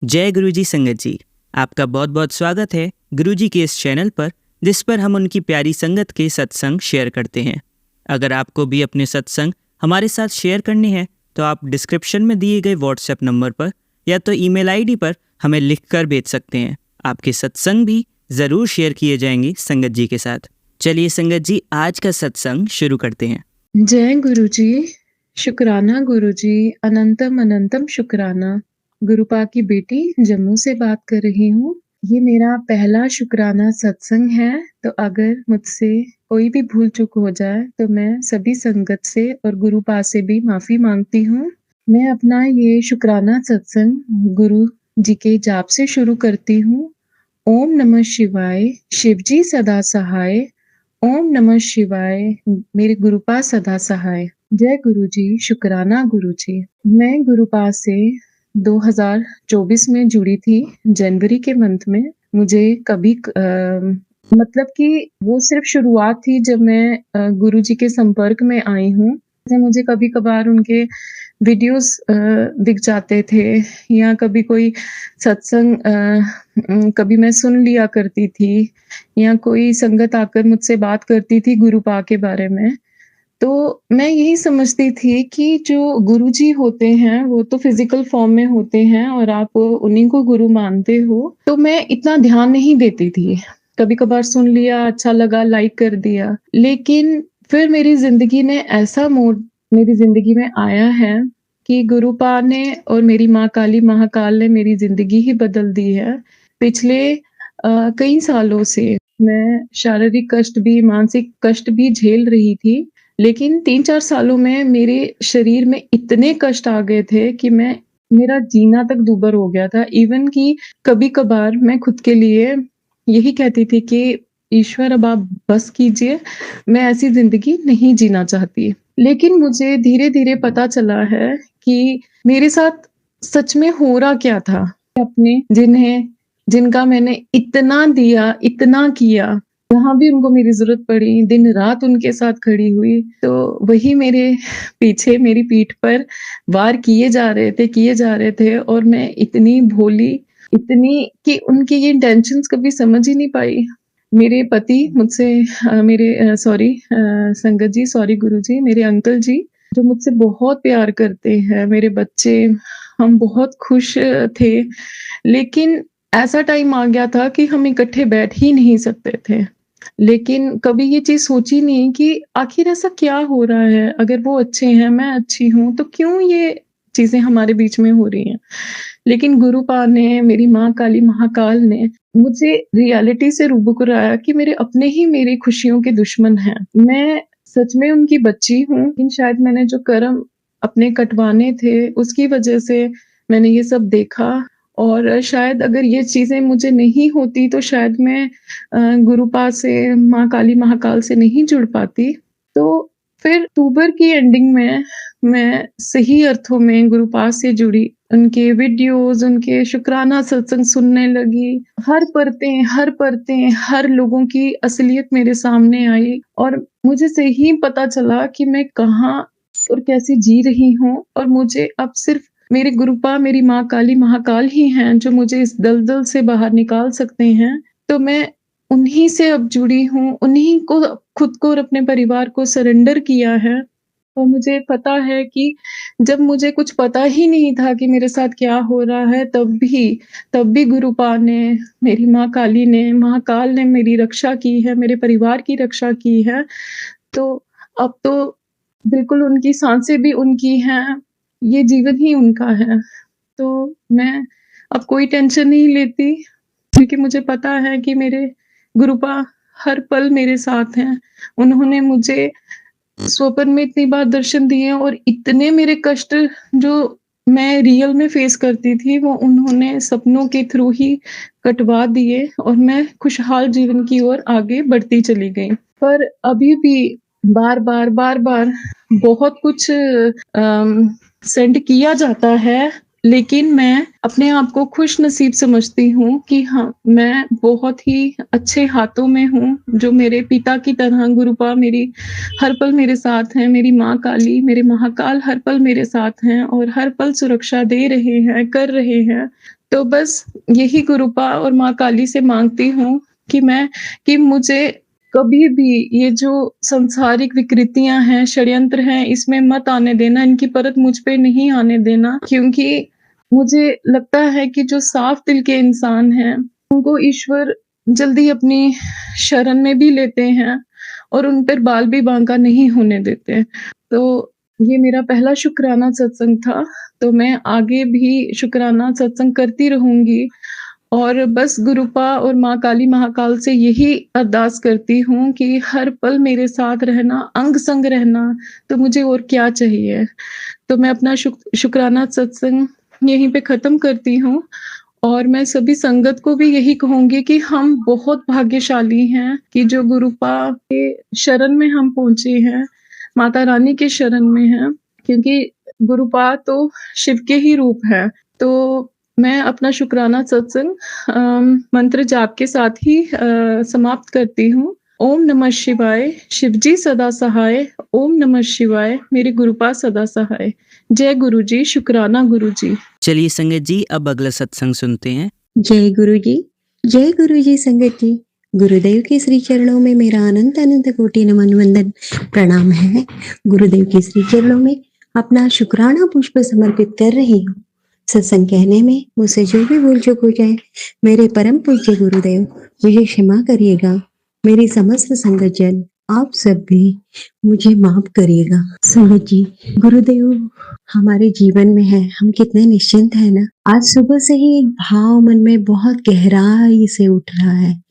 जय गुरुजी संगत जी। आपका बहुत बहुत स्वागत है गुरुजी के इस चैनल पर, जिस पर हम उनकी प्यारी संगत के सत्संग शेयर करते हैं। अगर आपको भी अपने सत्संग हमारे साथ शेयर करने हैं तो आप डिस्क्रिप्शन में दिए गए व्हाट्सएप नंबर पर या तो ईमेल आईडी पर हमें लिखकर भेज सकते हैं। आपके सत्संग भी ज़रूर शेयर किए जाएंगे संगत जी के साथ। चलिए संगत जी, आज का सत्संग शुरू करते हैं। जय गुरुजी, शुक्राना गुरुजी, अनंतम अनंतम शुक्राना। गुरुपा की बेटी जम्मू से बात कर रही हूँ। ये मेरा पहला शुक्राना सत्संग है, तो अगर मुझसे कोई भी भूल चूक हो जाए तो मैं सभी संगत से और गुरुपा से भी माफी मांगती हूँ। मैं अपना ये शुक्राना सत्संग गुरु जी के जाप से शुरू करती हूँ। ओम नमः शिवाय, शिवजी सदा सहाय। ओम नमः शिवाय, मेरे गुरुपा सदा सहाय। जय गुरुजी, शुक्राना गुरुजी। मैं गुरुपा से 2024 में जुड़ी थी, जनवरी के मंथ में। मुझे कभी मतलब कि वो सिर्फ शुरुआत थी जब मैं गुरुजी के संपर्क में आई हूँ। मुझे कभी-कभार उनके वीडियोस दिख जाते थे या कभी कोई सत्संग कभी मैं सुन लिया करती थी या कोई संगत आकर मुझसे बात करती थी गुरुपा के बारे में। तो मैं यही समझती थी कि जो गुरुजी होते हैं वो तो फिज़िकल फ़ॉर्म में होते हैं और आप उन्हीं को गुरु मानते हो, तो मैं इतना ध्यान नहीं देती थी। कभी-कभार सुन लिया, अच्छा लगा, लाइक कर दिया। लेकिन फिर मेरी ज़िंदगी में ऐसा मोड़ मेरी ज़िंदगी में आया है कि गुरुपा ने और मेरी माँ काली महाकाल ने मेरी ज़िंदगी ही बदल दी है। पिछले कई सालों से मैं शारीरिक कष्ट भी, मानसिक कष्ट भी झेल रही थी। लेकिन 3-4 सालों में मेरे शरीर में इतने कष्ट आ गए थे कि मेरा जीना तक दूभर हो गया था। इवन कि कभी-कभार मैं खुद के लिए यही कहती थी कि ईश्वर अब आप बस कीजिए, मैं ऐसी ज़िंदगी नहीं जीना चाहती। लेकिन मुझे धीरे-धीरे पता चला है कि मेरे साथ सच में हो रहा क्या था। अपने जिनका मैंने इतना दिया, इतना किया, जहाँ भी उनको मेरी ज़रूरत पड़ी, दिन-रात उनके साथ खड़ी हुई, तो वही मेरे पीछे, मेरी पीठ पर वार किए जा रहे थे और मैं इतनी भोली, इतनी कि उनकी ये इंटेंशंस कभी समझ ही नहीं पाई। मेरे पति मुझसे संगत जी, सॉरी गुरुजी, मेरे अंकल जी, जो मुझसे बहुत प्यार करते हैं, मेरे बच्चे, हम बहुत खुश थे। लेकिन ऐसा टाइम आ गया था कि हम इकट्ठे बैठ ही नहीं सकते थे। लेकिन कभी ये चीज़ सोची नहीं कि आखिर ऐसा क्या हो रहा है? अगर वो अच्छे हैं, मैं अच्छी हूँ, तो क्यों ये चीज़ें हमारे बीच में हो रही हैं? लेकिन गुरुपा ने, मेरी माँ काली महाकाल ने मुझे रियलिटी से रूबरू कराया कि मेरे अपने ही मेरी खुशियों के दुश्मन हैं। मैं सच में उनकी बच्ची हूँ, लेकिन शायद मैंने जो कर्म अपने कटवाने थे, उसकी वजह से मैंने ये सब देखा और शायद अगर ये चीज़ें मुझे नहीं होती तो शायद मैं गुरुपा से, माँ काली महाकाल से नहीं जुड़ पाती। तो फिर अक्टूबर की एंडिंग में मैं सही अर्थों में गुरुपा से जुड़ी। उनके वीडियोज़, उनके शुकराना सत्संग सुनने लगी। हर परतें, हर लोगों की असलियत मेरे सामने आई और मुझे सही पता चला कि मैं कहाँ और कैसे जी रही हूँ और मुझे अब सिर्फ़ मेरे गुरुपा, मेरी माँ काली महाकाल ही हैं जो मुझे इस दलदल से बाहर निकाल सकते हैं। तो मैं उन्हीं से अब जुड़ी हूँ, उन्हीं को खुद को और अपने परिवार को सरेंडर किया है और मुझे पता है कि जब मुझे कुछ पता ही नहीं था कि मेरे साथ क्या हो रहा है, तब भी गुरुपा ने, मेरी माँ काली ने, महाकाल ने मेरी रक्षा की है, मेरे परिवार की रक्षा की है। तो अब तो बिल्कुल उनकी साँसें भी उनकी हैं, ये जीवन ही उनका है। तो मैं अब कोई टेंशन नहीं लेती क्योंकि मुझे पता है कि मेरे गुरुपा हर पल मेरे साथ हैं। उन्होंने मुझे स्वप्न में इतनी बार दर्शन दिए और इतने मेरे कष्ट जो मैं रियल में फेस करती थी, वो उन्होंने सपनों के थ्रू ही कटवा दिए और मैं खुशहाल जीवन की ओर आगे बढ़ती चली गई। पर अभी भी बार-बार बहुत कुछ सेंड किया जाता है, लेकिन मैं अपने आप को खुशनसीब समझती हूँ कि हाँ, मैं बहुत ही अच्छे हाथों में हूँ, जो मेरे पिता की तरह गुरुपा मेरी हर पल मेरे साथ हैं, मेरी माँ काली, मेरे महाकाल हर पल मेरे साथ हैं और हर पल सुरक्षा दे रहे हैं, कर रहे हैं। तो बस यही गुरुपा और माँ काली से माँगती हूँ कि मुझे कभी भी ये जो सांसारिक विकृतियाँ हैं, षड्यंत्र हैं, इसमें मत आने देना, इनकी परत मुझ पे नहीं आने देना, क्योंकि मुझे लगता है कि जो साफ दिल के इंसान हैं, उनको ईश्वर जल्दी अपनी शरण में भी लेते हैं और उन पर बाल भी बांका नहीं होने देते। तो ये मेरा पहला शुक्राना सत्संग था, तो मैं आगे भी शुक्राना सत्संग करती रहूँगी और बस गुरुपा और माँ काली महाकाल से यही अरदास करती हूँ कि हर पल मेरे साथ रहना, अंग-संग रहना, तो मुझे और क्या चाहिए? तो मैं अपना शुक्राना सत्संग यहीं पे ख़त्म करती हूँ और मैं सभी संगत को भी यही कहूँगी कि हम बहुत भाग्यशाली हैं कि जो गुरुपा के शरण में हम पहुँचे हैं, माता रानी के शरण में हैं, क्योंकि गुरुपा तो शिव के ही रूप हैं। तो मैं अपना शुक्राना सत्संग मंत्र जाप के साथ ही समाप्त करती हूँ। ओम नमः शिवाय, शिवजी सदा सहाय, ओम नमः शिवाय, मेरे गुरुपा सदा सहाय। जय गुरुजी, शुक्राना गुरुजी। चलिए संगत जी, अब अगला सत्संग सुनते हैं। जय गुरु जी संगत जी। गुरुदेव के श्री चरणों में मेरा अनंत अनंत कोटि नमन वंदन प्रणाम है। गुरुदेव के श्री चरणों में अपना शुक्राना पुष्प समर्पित कर रही हूँ। सत्संग कहने में मुझसे जो भी भूल चूक हो जाए, मेरे परम पूज्य गुरुदेव मुझे क्षमा करिएगा। मेरी समस्त संगत जन आप सब भी मुझे माफ करिएगा। संगत जी, गुरुदेव हमारे जीवन में है, हम कितने निश्चिंत है ना। आज सुबह से ही एक भाव मन में बहुत गहराई से उठ रहा है,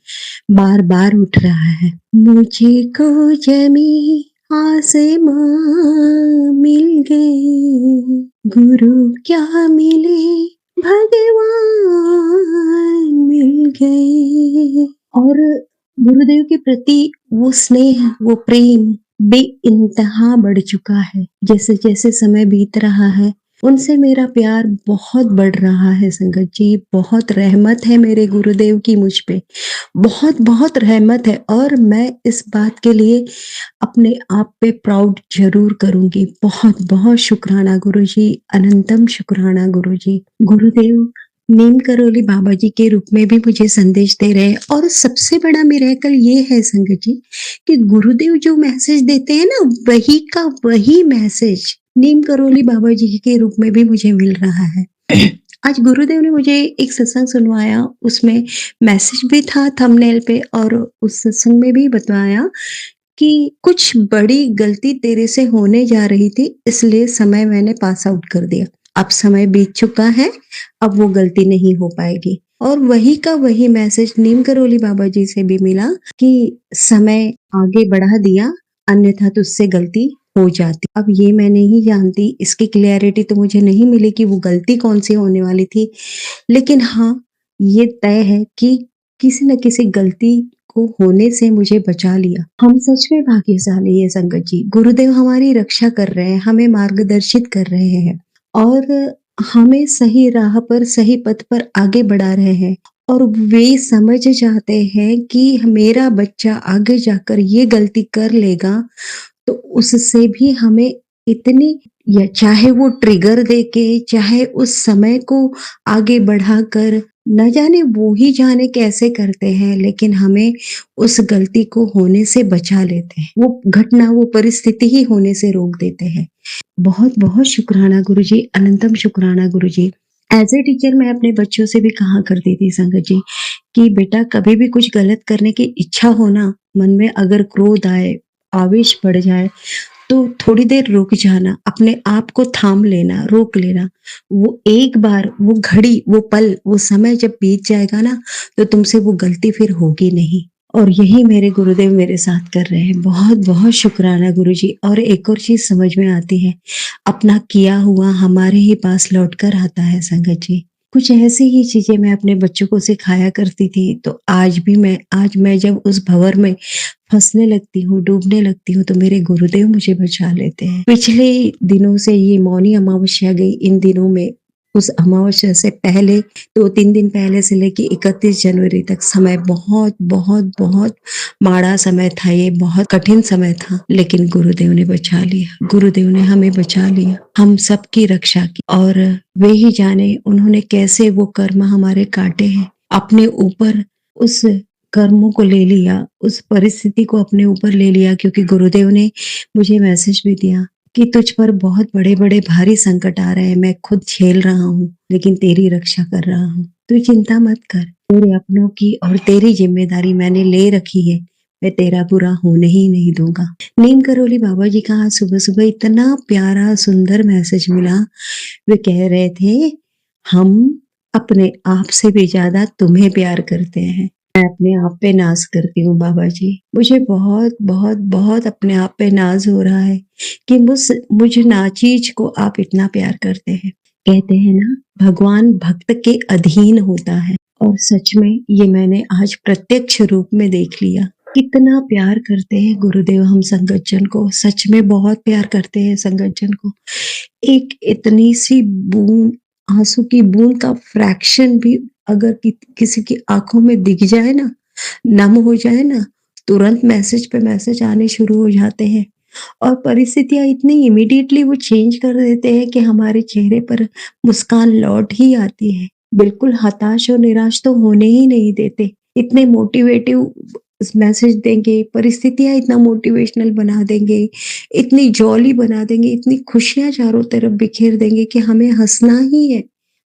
बार बार उठ रहा है। मुझे को जमी आसमां मिल गए, गुरु क्या मिले भगवान मिल गए। और गुरुदेव के प्रति वो स्नेह, वो प्रेम बेइंतहा बढ़ चुका है। जैसे जैसे समय बीत रहा है, उनसे मेरा प्यार बहुत बढ़ रहा है। संगत जी, बहुत रहमत है मेरे गुरुदेव की मुझ पे, बहुत बहुत रहमत है। और मैं इस बात के लिए अपने आप पे प्राउड जरूर करूंगी। बहुत बहुत शुक्राना गुरुजी, अनंतम शुक्राना गुरुजी। गुरुदेव नीम करोली बाबा जी के रूप में भी मुझे संदेश दे रहे हैं। और सबसे बड़ा मिरेकल ये है संगत जी कि गुरुदेव जो मैसेज देते हैं ना, वही का वही मैसेज नीम करोली बाबा जी के रूप में भी मुझे मिल रहा है। आज गुरुदेव ने मुझे एक सत्संग सुनवाया, उसमें मैसेज भी था थंबनेल पे, और उस सत्संग में भी बताया कि कुछ बड़ी गलती तेरे से होने जा रही थी, इसलिए समय मैंने पास आउट कर दिया। अब समय बीत चुका है, अब वो गलती नहीं हो पाएगी। और वही का वही मैसेज नीम करोली बाबा जी से भी मिला कि समय आगे बढ़ा दिया, अन्यथा तुझसे गलती हो जाती। अब ये मैं नहीं जानती, इसकी क्लियरिटी तो मुझे नहीं मिली कि वो गलती कौन सी होने वाली थी, लेकिन हाँ ये तय है कि किसी न किसी गलती को होने से मुझे बचा लिया। हम सच में भाग्यशाली है संगत जी। गुरुदेव हमारी रक्षा कर रहे हैं, हमें मार्गदर्शित कर रहे हैं और हमें सही राह पर, सही पथ पर आगे बढ़ा रहे हैं। और वे समझ जाते हैं कि मेरा बच्चा आगे जाकर ये गलती कर लेगा, तो उससे भी हमें इतनी, या चाहे वो ट्रिगर देके, चाहे उस समय को आगे बढ़ाकर, न जाने वो ही जाने कैसे करते हैं, लेकिन हमें उस गलती को होने से बचा लेते हैं। वो घटना, वो परिस्थिति ही होने से रोक देते हैं। बहुत बहुत शुक्राना गुरुजी, अनंतम शुक्राना गुरुजी। एज ए टीचर मैं अपने बच्चों से भी कहा करती थी संगत जी कि बेटा कभी भी कुछ गलत करने की इच्छा हो ना, मन में अगर क्रोध आए, आवेश बढ़ जाए, तो थोड़ी देर रुक जाना, अपने आप को थाम लेना, रोक लेना। वो एक बार, वो घड़ी, वो पल, वो समय जब बीत जाएगा ना, तो तुमसे वो गलती फिर होगी नहीं। और यही मेरे गुरुदेव मेरे साथ कर रहे हैं। बहुत बहुत शुक्राना गुरुजी। और एक और चीज समझ में आती है, अपना किया हुआ हमारे ही पास लौट कर आता है संगत जी। कुछ ऐसी ही चीजें मैं अपने बच्चों को सिखाया करती थी, तो आज मैं जब उस भंवर में फंसने लगती हूँ, डूबने लगती हूँ, तो मेरे गुरुदेव मुझे बचा लेते हैं। पिछले दिनों से ये मौनी अमावस्या गई, इन दिनों में उस अमावस्या से पहले 2-3 दिन पहले से लेके 31 जनवरी तक समय बहुत, बहुत, बहुत माड़ा समय था, ये बहुत कठिन समय था, लेकिन गुरुदेव ने बचा लिया। गुरुदेव ने हमें बचा लिया, हम सबकी रक्षा की और वे ही जाने उन्होंने कैसे वो कर्म हमारे काटे हैं। अपने ऊपर उस कर्मों को ले लिया, उस परिस्थिति को अपने ऊपर ले लिया, क्योंकि गुरुदेव ने मुझे मैसेज भी दिया कि तुझ पर बहुत बड़े-बड़े भारी संकट आ रहे हैं, मैं खुद झेल रहा हूँ, लेकिन तेरी रक्षा कर रहा हूँ। तू चिंता मत कर, तेरे अपनों की और तेरी जिम्मेदारी मैंने ले रखी है, मैं तेरा बुरा होने ही नहीं दूंगा। नीम करोली बाबा जी का आज सुबह-सुबह इतना प्यारा सुंदर मैसेज मिला। वे कह रहे थे, हम अपने आप से भी ज्यादा तुम्हें प्यार करते हैं। मैं अपने आप पे नाज करती हूँ बाबा जी। मुझे बहुत बहुत बहुत अपने आप पे नाज हो रहा है कि मुझ नाचीज को आप इतना प्यार करते हैं। कहते हैं ना, भगवान भक्त के अधीन होता है, और सच में ये मैंने आज प्रत्यक्ष रूप में देख लिया। कितना प्यार करते हैं गुरुदेव हम संगत जन को, सच में बहुत प्यार करते हैं संगत जन को। एक इतनी सी बूंद, आंसू की बूंद का फ्रैक्शन भी अगर किसी की आंखों में दिख जाए ना, नम हो जाए ना, तुरंत मैसेज पे मैसेज आने शुरू हो जाते हैं, और परिस्थितियां इतनी इमीडिएटली वो चेंज कर देते हैं कि हमारे चेहरे पर मुस्कान लौट ही आती है। बिल्कुल हताश और निराश तो होने ही नहीं देते। इतने मोटिवेटिव मैसेज देंगे, परिस्थितियां इतना मोटिवेशनल बना देंगे, इतनी जॉली बना देंगे, इतनी खुशियां चारों तरफ बिखेर देंगे कि हमें हंसना ही है,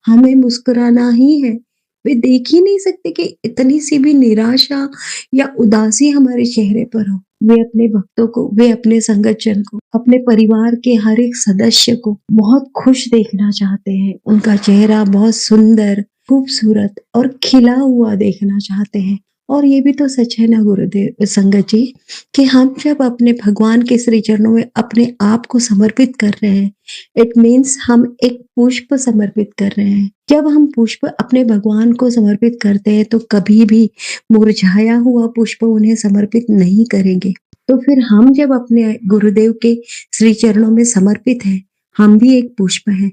हमें मुस्कुराना ही है। वे देख ही नहीं सकते कि इतनी सी भी निराशा या उदासी हमारे चेहरे पर हो। वे अपने भक्तों को, वे अपने संगत जन को, अपने परिवार के हर एक सदस्य को बहुत खुश देखना चाहते हैं। उनका चेहरा बहुत सुंदर, खूबसूरत और खिला हुआ देखना चाहते हैं। और ये भी तो सच है ना गुरुदेव संगत जी, कि हम जब अपने भगवान के श्री चरणों में अपने आप को समर्पित कर रहे हैं, इट मीन्स हम एक पुष्प समर्पित कर रहे हैं। जब हम पुष्प अपने भगवान को समर्पित करते हैं तो कभी भी मुरझाया हुआ पुष्प उन्हें समर्पित नहीं करेंगे। तो फिर हम जब अपने गुरुदेव के श्री चरणों में समर्पित हैं, हम भी एक पुष्प हैं।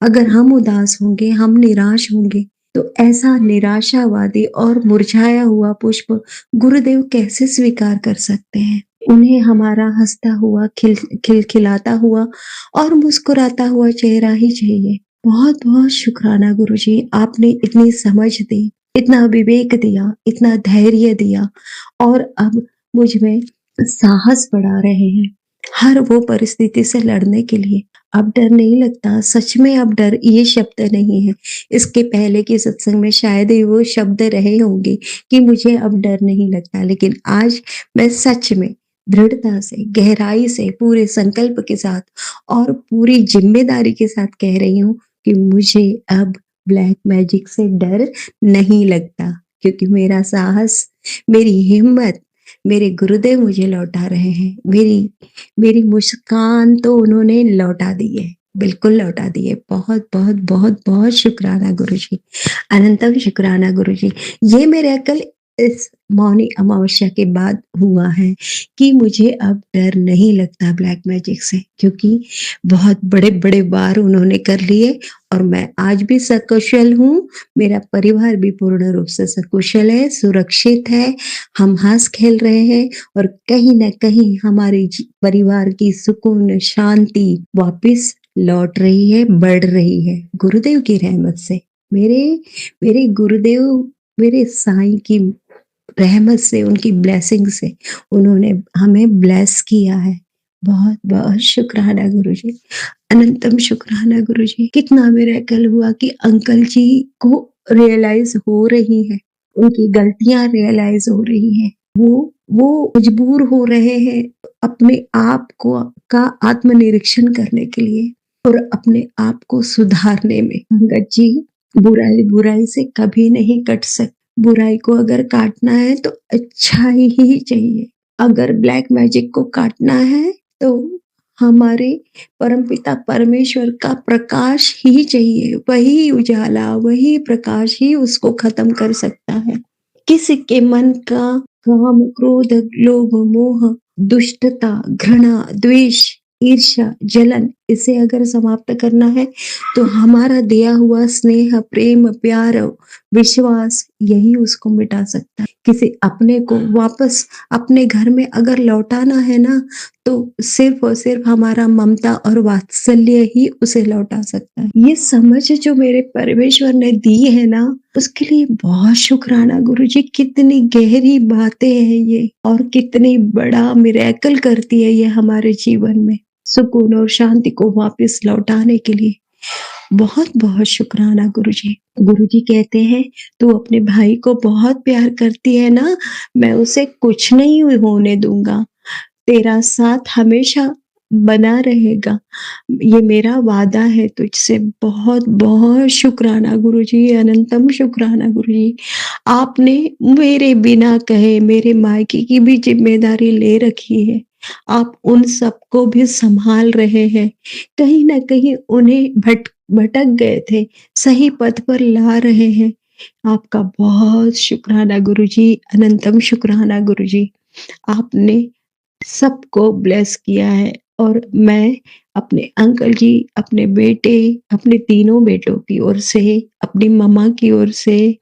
अगर हम उदास होंगे, हम निराश होंगे, तो ऐसा निराशावादी और मुरझाया हुआ पुष्प गुरुदेव कैसे स्वीकार कर सकते हैं? उन्हें हमारा हंसता हुआ, खिलखिलाता हुआ और मुस्कुराता हुआ चेहरा ही चाहिए। बहुत बहुत शुक्राना गुरुजी, आपने इतनी समझ दी, इतना विवेक दिया, इतना धैर्य दिया, और अब मुझ में साहस बढ़ा रहे हैं हर वो परिस्थिति से लड़ने के लिए। अब डर नहीं लगता, सच में अब डर ये शब्द नहीं है। इसके पहले के सत्संग में शायद ही वो शब्द रहे होंगे कि मुझे अब डर नहीं लगता, लेकिन आज मैं सच में दृढ़ता से, गहराई से, पूरे संकल्प के साथ और पूरी जिम्मेदारी के साथ कह रही हूँ कि मुझे अब ब्लैक मैजिक से डर नहीं लगता, क्योंकि मेरा साहस, मेरी हिम्मत मेरे गुरुदेव मुझे लौटा रहे हैं। मेरी मुस्कान तो उन्होंने लौटा दी है, बिल्कुल लौटा दी है। बहुत बहुत बहुत बहुत शुक्राना गुरुजी, अनंतम शुक्राना गुरुजी। ये मेरे अकल इस मौनी अमावस्या के बाद हुआ है कि मुझे अब डर नहीं लगता ब्लैक मैजिक से, क्योंकि बहुत बड़े बड़े वार उन्होंने कर लिए और मैं आज भी सकुशल हूँ। मेरा परिवार भी पूर्ण रूप से सकुशल है, सुरक्षित है। हम हंस खेल रहे हैं और कहीं ना कहीं हमारे परिवार की सुकून, शांति वापस लौट रही है, बढ़ रही है गुरुदेव की रहमत से। मेरे गुरुदेव, मेरे साईं की रहमत से, उनकी ब्लेसिंग से उन्होंने हमें ब्लेस किया है। बहुत बहुत शुक्राना गुरुजी, अनंतम शुक्राना गुरुजी। कितना मिरेकल हुआ कि अंकल जी को रियलाइज हो रही है, उनकी गलतियां रियलाइज हो रही है। वो मजबूर हो रहे हैं अपने आप को का आत्मनिरीक्षण करने के लिए और अपने आप को सुधारने में। अंगद जी, बुराई से कभी नहीं कट सकती। बुराई को अगर काटना है तो अच्छा ही चाहिए। अगर ब्लैक मैजिक को काटना है तो हमारे परमपिता परमेश्वर का प्रकाश ही चाहिए। वही उजाला, वही प्रकाश ही उसको खत्म कर सकता है। किसी के मन का काम, क्रोध, लोभ, मोह, दुष्टता, घृणा, द्वेष, ईर्ष्या, जलन, इसे अगर समाप्त करना है तो हमारा दिया हुआ स्नेह, प्रेम, प्यार, विश्वास यही उसको मिटा सकता है। किसी अपने को वापस अपने घर में अगर लौटाना है ना, तो सिर्फ और सिर्फ हमारा ममता और वात्सल्य ही उसे लौटा सकता है। ये समझ जो मेरे परमेश्वर ने दी है ना, उसके लिए बहुत शुक्राना गुरुजी। कितनी गहरी बातें हैं ये और कितनी बड़ा मिरेकल करती है ये हमारे जीवन में, सुकून और शांति को वापस लौटाने के लिए। बहुत बहुत शुक्राना गुरुजी। गुरुजी कहते हैं तू अपने भाई को बहुत प्यार करती है ना, मैं उसे कुछ नहीं होने दूंगा, तेरा साथ हमेशा बना रहेगा, ये मेरा वादा है तुझसे। बहुत बहुत शुक्राना गुरुजी, अनंतम शुक्राना गुरुजी। आपने मेरे बिना कहे मेरे मायके की भी जिम्मेदारी ले रखी है। आप उन सबको भी संभाल रहे हैं। कहीं न कहीं उन्हें भटक गए थे, सही पथ पर ला रहे हैं। आपका बहुत शुक्राना गुरुजी, अनंतम शुक्राना गुरुजी। आपने सबको ब्लेस किया है और मैं अपने अंकल जी, अपने बेटे, अपने तीनों बेटों की ओर से, अपनी मम्मा की ओर से,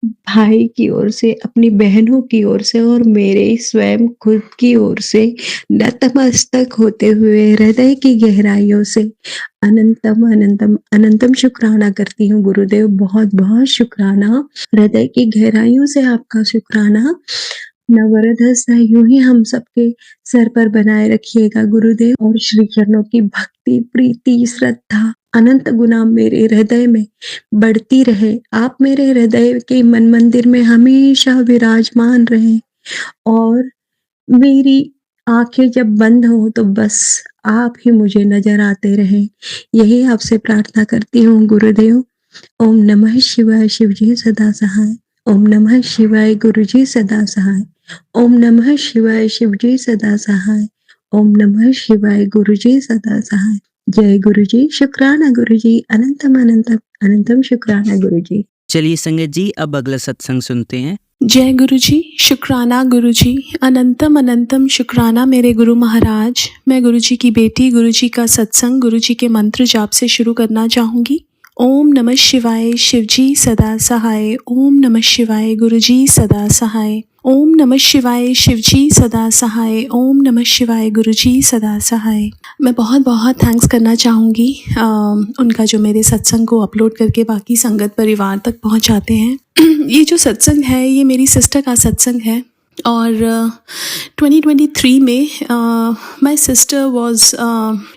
भाई की ओर से, अपनी बहनों की ओर से और मेरे स्वयं खुद की ओर से नतमस्तक होते हुए हृदय की गहराइयों से अनंतम अनंतम अनंतम शुक्राना करती हूँ गुरुदेव। बहुत बहुत शुक्राना, हृदय की गहराइयों से आपका शुक्राना। नवरद हस्ता यूं ही हम सबके सर पर बनाए रखिएगा गुरुदेव, और श्री चरणों की भक्ति, प्रीति, श्रद्धा अनंत गुना मेरे हृदय में बढ़ती रहे। आप मेरे हृदय के मन मंदिर में हमेशा विराजमान रहें और मेरी आंखें जब बंद हो तो बस आप ही मुझे नजर आते रहें। यही आपसे प्रार्थना करती हूँ गुरुदेव। ओम नमः शिवाय, शिवजी सदा सहाय। ओम नमः शिवाय, गुरुजी सदा सहाय। ओम नमः शिवाय, शिवजी सदा सहाय। ओम नमः शिवाय, गुरुजी सदा सहाय। जय गुरुजी, शुक्राना गुरुजी, अनंतम अनंतम अनंतम शुक्राना गुरुजी। चलिए संगत जी, अब अगला सत्संग सुनते हैं। जय गुरुजी, शुक्राना गुरुजी, अनंतम अनंतम शुक्राना मेरे गुरु महाराज। मैं गुरुजी की बेटी, गुरुजी का सत्संग गुरुजी के मंत्र जाप से शुरू करना चाहूँगी। ओम नमः शिवाय, शिवजी सदा सहाय। ओम नमः शिवाय, गुरुजी सदा सहाय। ओम नमः शिवाय, शिवजी सदा सहाय। ओम नमः शिवाय, गुरुजी सदा सहाय। मैं बहुत बहुत थैंक्स करना चाहूँगी उनका, जो मेरे सत्संग को अपलोड करके बाकी संगत परिवार तक पहुँचाते हैं। ये जो सत्संग है ये मेरी सिस्टर का सत्संग है और 2023 में my sister was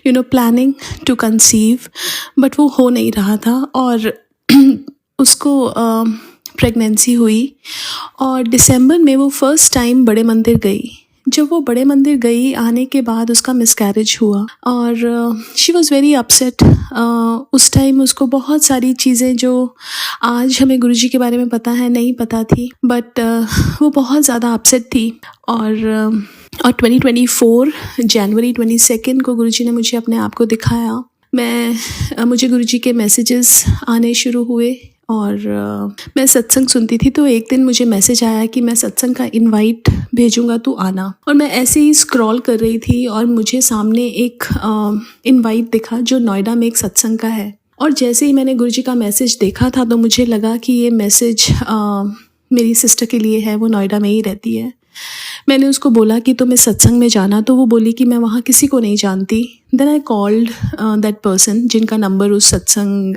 planning to conceive, but वो हो नहीं रहा था और उसको प्रेगनेंसी हुई और दिसंबर में वो फर्स्ट टाइम बड़े मंदिर गई। जब वो बड़े मंदिर गई, आने के बाद उसका मिसकैरेज हुआ और शी वॉज़ वेरी अपसेट। उस टाइम उसको बहुत सारी चीज़ें जो आज हमें गुरुजी के बारे में पता है नहीं पता थी, बट वो बहुत ज़्यादा अपसेट थी। और 2024 जनवरी 22 को गुरुजी ने मुझे अपने आप को दिखाया। मुझे गुरुजी के मैसेजेस आने शुरू हुए और मैं सत्संग सुनती थी, तो एक दिन मुझे मैसेज आया कि मैं सत्संग का इनवाइट भेजूंगा, तू आना। और मैं ऐसे ही स्क्रॉल कर रही थी और मुझे सामने एक इनवाइट दिखा जो नोएडा में एक सत्संग का है। और जैसे ही मैंने गुरुजी का मैसेज देखा था तो मुझे लगा कि ये मैसेज मेरी सिस्टर के लिए है, वो नोएडा में ही रहती है। मैंने उसको बोला कि तुम्हें सत्संग में जाना, तो वो बोली कि मैं वहाँ किसी को नहीं जानती। Then I called that person जिनका नंबर उस सत्संग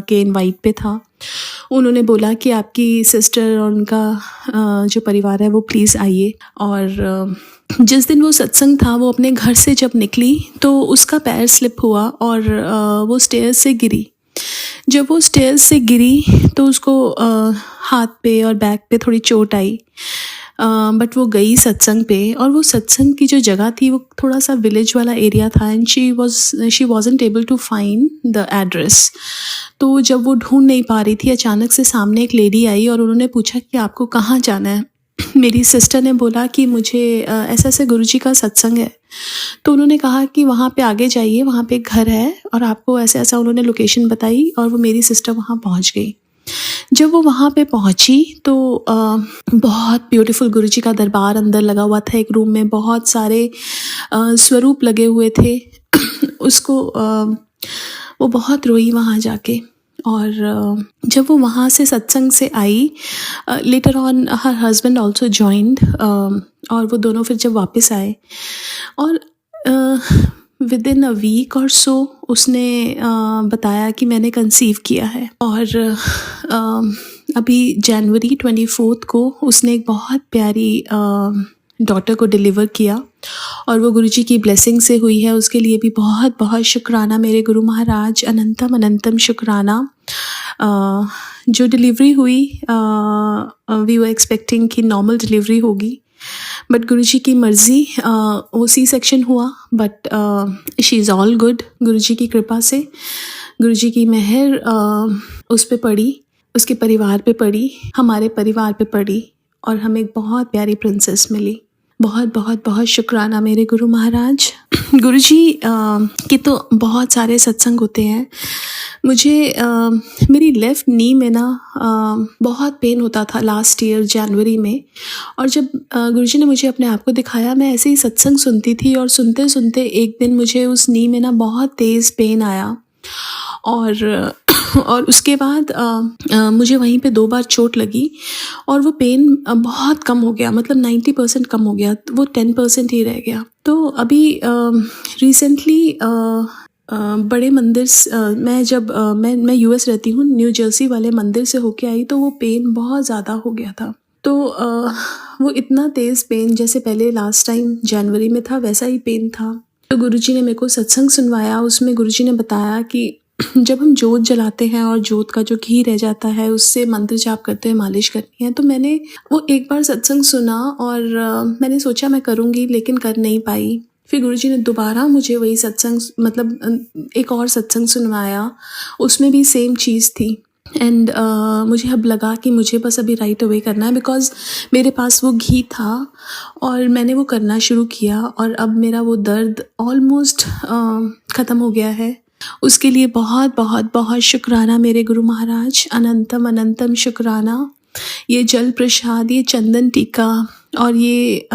के इनवाइट पे था। उन्होंने बोला कि आपकी सिस्टर और उनका जो परिवार है वो प्लीज़ आइए। और जिस दिन वो सत्संग था, वो अपने घर से जब निकली तो उसका पैर स्लिप हुआ और वो स्टेयर्स से गिरी। जब वो स्टेयर्स से गिरी तो उसको हाथ पे और बैक पे थोड़ी चोट आई, बट वो गई सत्संग पे। और वो सत्संग की जो जगह थी वो थोड़ा सा विलेज वाला एरिया था and she wasn't able to find the address. तो जब वो ढूंढ नहीं पा रही थी, अचानक से सामने एक लेडी आई और उन्होंने पूछा कि आपको कहाँ जाना है। मेरी सिस्टर ने बोला कि मुझे ऐसा ऐसे गुरुजी का सत्संग है। तो उन्होंने कहा कि वहाँ पे आगे जाइए, वहाँ पे एक घर है और आपको ऐसा ऐसा उन्होंने लोकेशन बताई और वो मेरी सिस्टर वहाँ पहुँच गई। जब वो वहाँ पे पहुँची तो बहुत ब्यूटीफुल गुरुजी का दरबार अंदर लगा हुआ था। एक रूम में बहुत सारे स्वरूप लगे हुए थे। उसको वो बहुत रोई वहाँ जाके। और जब वो वहाँ से सत्संग से आई, later on her husband also joined, और वो दोनों फिर जब वापस आए और विद इन अ वीक और सो उसने बताया कि मैंने कंसीव किया है। और अभी जनवरी 24 को उसने एक बहुत प्यारी डॉटर को डिलीवर किया और वो गुरुजी की ब्लेसिंग से हुई है। उसके लिए भी बहुत बहुत शुक्राना मेरे गुरु महाराज, अनंतम अनंतम शुक्राना। जो डिलीवरी हुई, वी वर एक्सपेक्टिंग कि नॉर्मल डिलीवरी होगी, बट गुरुजी की मर्ज़ी, वो सी सेक्शन हुआ, but she is all good. Guruji की कृपा से, गुरुजी की मेहर उस पे पड़ी, उसके परिवार पे पड़ी, हमारे परिवार पे पड़ी और हमें एक बहुत प्यारी प्रिंसेस मिली। बहुत बहुत बहुत शुक्राना मेरे गुरु महाराज। गुरुजी के तो बहुत सारे सत्संग होते हैं। मुझे मेरी लेफ़्ट नी में ना बहुत पेन होता था लास्ट ईयर जनवरी में, और जब गुरुजी ने मुझे अपने आप को दिखाया, मैं ऐसे ही सत्संग सुनती थी और सुनते सुनते एक दिन मुझे उस नी में ना बहुत तेज़ पेन आया और उसके बाद मुझे वहीं पे 2 बार चोट लगी और वो पेन बहुत कम हो गया, मतलब 90% कम हो गया, वो 10% ही रह गया। तो अभी रिसेंटली बड़े मंदिर मैं जब मैं यूएस रहती हूँ, न्यू जर्सी वाले मंदिर से होके आई तो वो पेन बहुत ज़्यादा हो गया था। तो वो इतना तेज़ पेन जैसे पहले लास्ट टाइम जनवरी में था वैसा ही पेन था। तो गुरुजी ने मेरे को सत्संग सुनवाया। उसमें गुरुजी ने बताया कि जब हम जोत जलाते हैं और जोत का जो घी रह जाता है उससे मंत्र जाप करते हुए मालिश करनी है। तो मैंने वो एक बार सत्संग सुना और मैंने सोचा मैं करूँगी, लेकिन कर नहीं पाई। फिर गुरुजी ने दोबारा मुझे वही सत्संग, मतलब एक और सत्संग सुनवाया, उसमें भी सेम चीज़ थी। एंड मुझे अब लगा कि मुझे बस अभी राइट अवे करना है, बिकॉज़ मेरे पास वो घी था और मैंने वो करना शुरू किया और अब मेरा वो दर्द ऑलमोस्ट ख़त्म हो गया है। उसके लिए बहुत बहुत बहुत शुक्राना मेरे गुरु महाराज, अनंतम अनंतम शुक्राना। ये जल प्रसाद, ये चंदन टीका और ये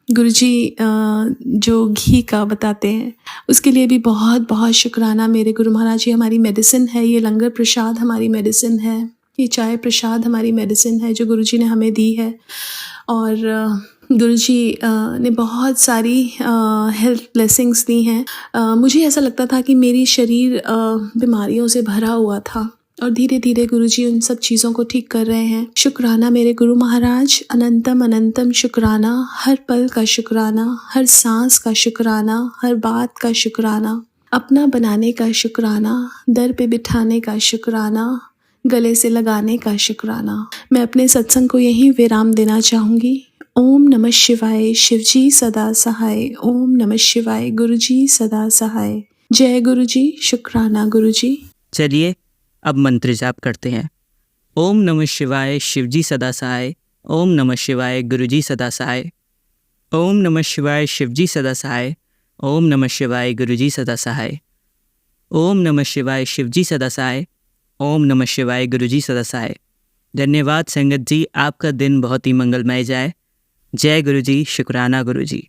गुरुजी जो घी का बताते हैं उसके लिए भी बहुत बहुत शुक्राना मेरे गुरु महाराज। ये हमारी मेडिसिन है, ये लंगर प्रसाद हमारी मेडिसिन है, ये चाय प्रसाद हमारी मेडिसिन है जो गुरुजी ने हमें दी है। और गुरुजी ने बहुत सारी हेल्थ ब्लेसिंग्स दी हैं। मुझे ऐसा लगता था कि मेरी शरीर बीमारियों से भरा हुआ था और धीरे धीरे गुरुजी उन सब चीज़ों को ठीक कर रहे हैं। शुक्राना मेरे गुरु महाराज, अनंतम अनंतम शुक्राना। हर पल का शुक्राना, हर सांस का शुक्राना, हर बात का शुक्राना, अपना बनाने का शुक्राना, दर पे बिठाने का शुक्राना, गले से लगाने का शुक्राना। मैं अपने सत्संग को यहीं विराम देना चाहूँगी। ओम नमः शिवाय, शिवजी सदा सहाय। ओम नमः शिवाय, गुरुजी सदा सहाय। जय गुरुजी, शुक्राना गुरुजी। चलिए अब मंत्र जाप करते हैं। ओम नमः शिवाय, शिवजी सदा सहाय। ओम नमः शिवाय, गुरुजी सदा सहाय। ओम नमः शिवाय, शिवजी सदा सहाय। ओम नमः शिवाय, गुरुजी सदा सहाय। ओम नमः शिवाय, शिवजी सदा सहाय। ओम नमः शिवाय, गुरुजी सदा सहाय। धन्यवाद संगत जी, आपका दिन बहुत ही मंगलमय जाए। जय गुरुजी, शुक्राना गुरुजी।